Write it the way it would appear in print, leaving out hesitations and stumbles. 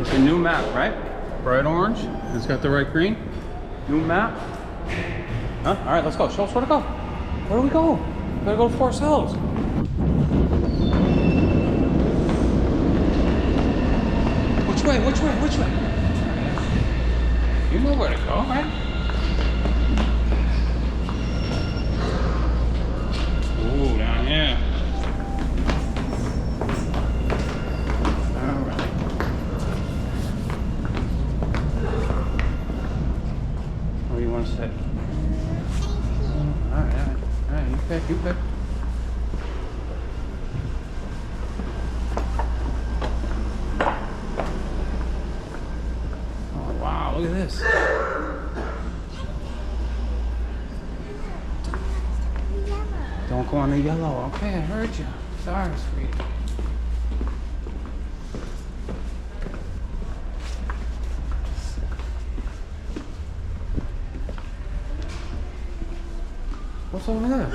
It's a new map, right? Bright orange. It's got the right green. New map. Huh? All right, let's go. Show us where to go. Where do we go? We gotta go to Forest Hills. Which way? Which way? Which way? You know where to go, right? Ooh, down here. All right. Where do you want to sit? All right, all right. All right, you pick, you pick. Oh, wow, look at this. Don't go on the yellow. Okay, I heard you. Sorry, sweetie. What's over there?